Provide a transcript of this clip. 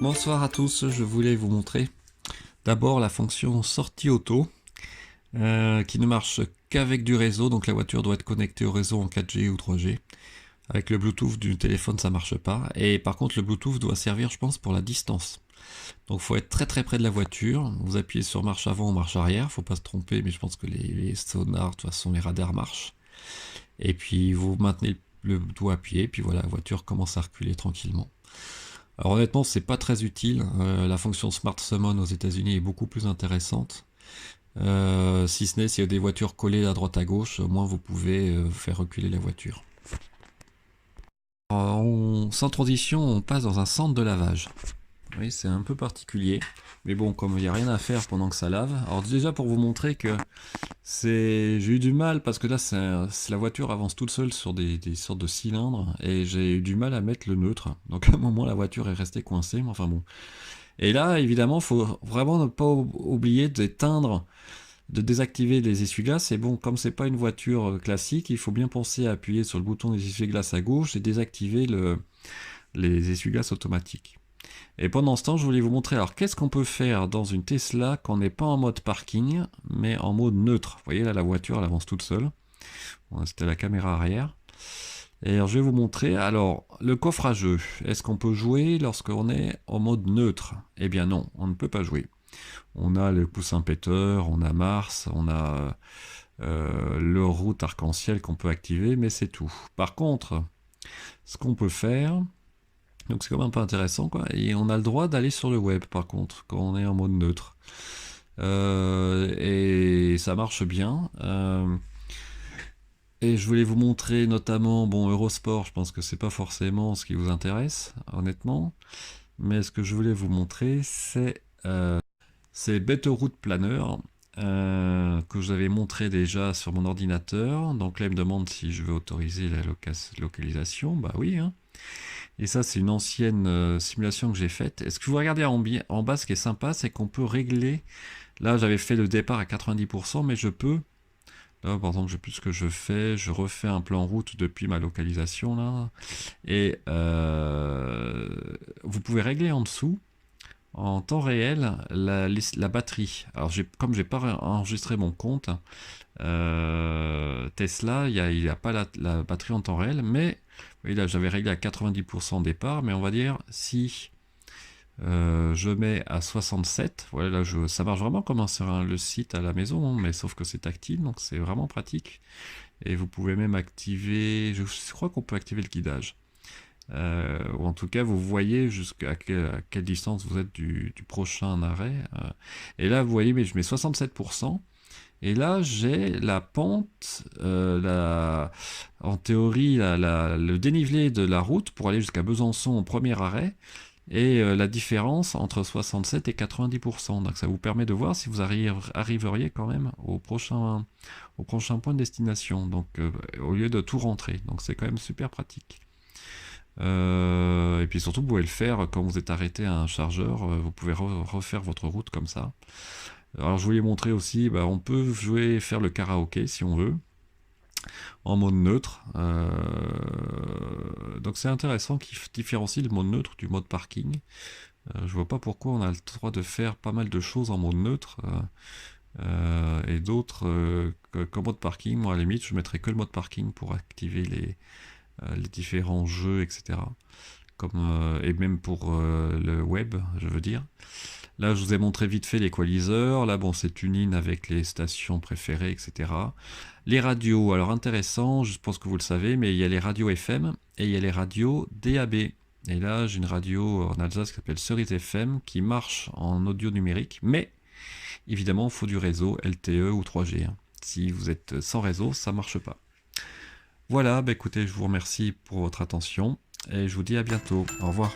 Bonsoir à tous, je voulais vous montrer d'abord la fonction sortie auto qui ne marche qu'avec du réseau, donc la voiture doit être connectée au réseau en 4G ou 3G. Avec le Bluetooth du téléphone ça marche pas, et par contre le Bluetooth doit servir je pense pour la distance. Donc il faut être très très près de la voiture, vous appuyez sur marche avant ou marche arrière, faut pas se tromper, mais je pense que les sonars, de toute façon les radars marchent. Et puis vous maintenez le doigt appuyé, puis voilà, la voiture commence à reculer tranquillement. Alors honnêtement, c'est pas très utile. La fonction Smart Summon aux États-Unis est beaucoup plus intéressante. Si ce n'est s'il y a des voitures collées à droite à gauche, au moins vous pouvez faire reculer la voiture. Sans transition, on passe dans un centre de lavage. Oui, c'est un peu particulier. Mais bon, comme il n'y a rien à faire pendant que ça lave. Alors déjà pour vous montrer que j'ai eu du mal, parce que là la voiture avance toute seule sur des sortes de cylindres, et j'ai eu du mal à mettre le neutre. Donc à un moment la voiture est restée coincée, mais enfin bon. Et là, évidemment, faut vraiment ne pas oublier d'éteindre, de désactiver les essuie-glaces. Et bon, comme c'est pas une voiture classique, il faut bien penser à appuyer sur le bouton des essuie-glaces à gauche et désactiver les essuie-glaces automatiques. Et pendant ce temps, je voulais vous montrer, alors qu'est-ce qu'on peut faire dans une Tesla quand on n'est pas en mode parking, mais en mode neutre. Vous voyez là, la voiture, elle avance toute seule. Bon, c'était la caméra arrière. Et alors, je vais vous montrer, alors, le coffre à jeu. Est-ce qu'on peut jouer lorsqu'on est en mode neutre? Eh bien non, on ne peut pas jouer. On a le coussin péteur, on a Mars, on a le route arc-en-ciel qu'on peut activer, mais c'est tout. Par contre, ce qu'on peut faire, donc c'est quand même pas intéressant, quoi. Et on a le droit d'aller sur le web, par contre, quand on est en mode neutre. Et ça marche bien. Et je voulais vous montrer notamment, bon, Eurosport, je pense que c'est pas forcément ce qui vous intéresse, honnêtement. Mais ce que je voulais vous montrer, c'est Better Route Planner, que j'avais montré déjà sur mon ordinateur. Donc là, il me demande si je veux autoriser la localisation. Bah oui, hein. Et ça, c'est une ancienne simulation que j'ai faite. Et ce que vous regardez en bas, ce qui est sympa, c'est qu'on peut régler. Là, j'avais fait le départ à 90%, mais je peux. Là, par exemple, je sais plus ce que je fais. Je refais un plan route depuis ma localisation là. Et vous pouvez régler en dessous, en temps réel, la batterie. Alors, comme j'ai pas enregistré mon compte Tesla, il n'y a pas la batterie en temps réel, mais oui, là j'avais réglé à 90% départ, mais on va dire si je mets à 67, voilà, là ça marche vraiment comme sur le site à la maison, hein, mais sauf que c'est tactile, donc c'est vraiment pratique. Et vous pouvez même activer, je crois qu'on peut activer le guidage. Ou en tout cas, vous voyez jusqu'à quelle distance vous êtes du prochain arrêt. Et là, vous voyez, mais je mets 67%. Et là, j'ai la pente, en théorie, le dénivelé de la route pour aller jusqu'à Besançon au premier arrêt, et la différence entre 67 et 90%. Donc ça vous permet de voir si vous arriveriez quand même au prochain point de destination, donc au lieu de tout rentrer. Donc c'est quand même super pratique. Et puis surtout, vous pouvez le faire quand vous êtes arrêté à un chargeur, vous pouvez refaire votre route comme ça. Alors je voulais montrer aussi, bah, on peut jouer, faire le karaoké si on veut, en mode neutre. Donc c'est intéressant qu'il différencie le mode neutre du mode parking. Je vois pas pourquoi on a le droit de faire pas mal de choses en mode neutre et d'autres qu'en mode parking. Moi à la limite je mettrais que le mode parking pour activer les différents jeux, etc. Et même pour le web, je veux dire. Là, je vous ai montré vite fait l'équaliseur. Là, bon, c'est tune-in avec les stations préférées, etc. Les radios, alors intéressant, je pense que vous le savez, mais il y a les radios FM et il y a les radios DAB. Et là, j'ai une radio en Alsace qui s'appelle Cerise FM qui marche en audio numérique, mais évidemment, il faut du réseau LTE ou 3G, hein. Si vous êtes sans réseau, ça ne marche pas. Voilà, bah écoutez, je vous remercie pour votre attention et je vous dis à bientôt. Au revoir.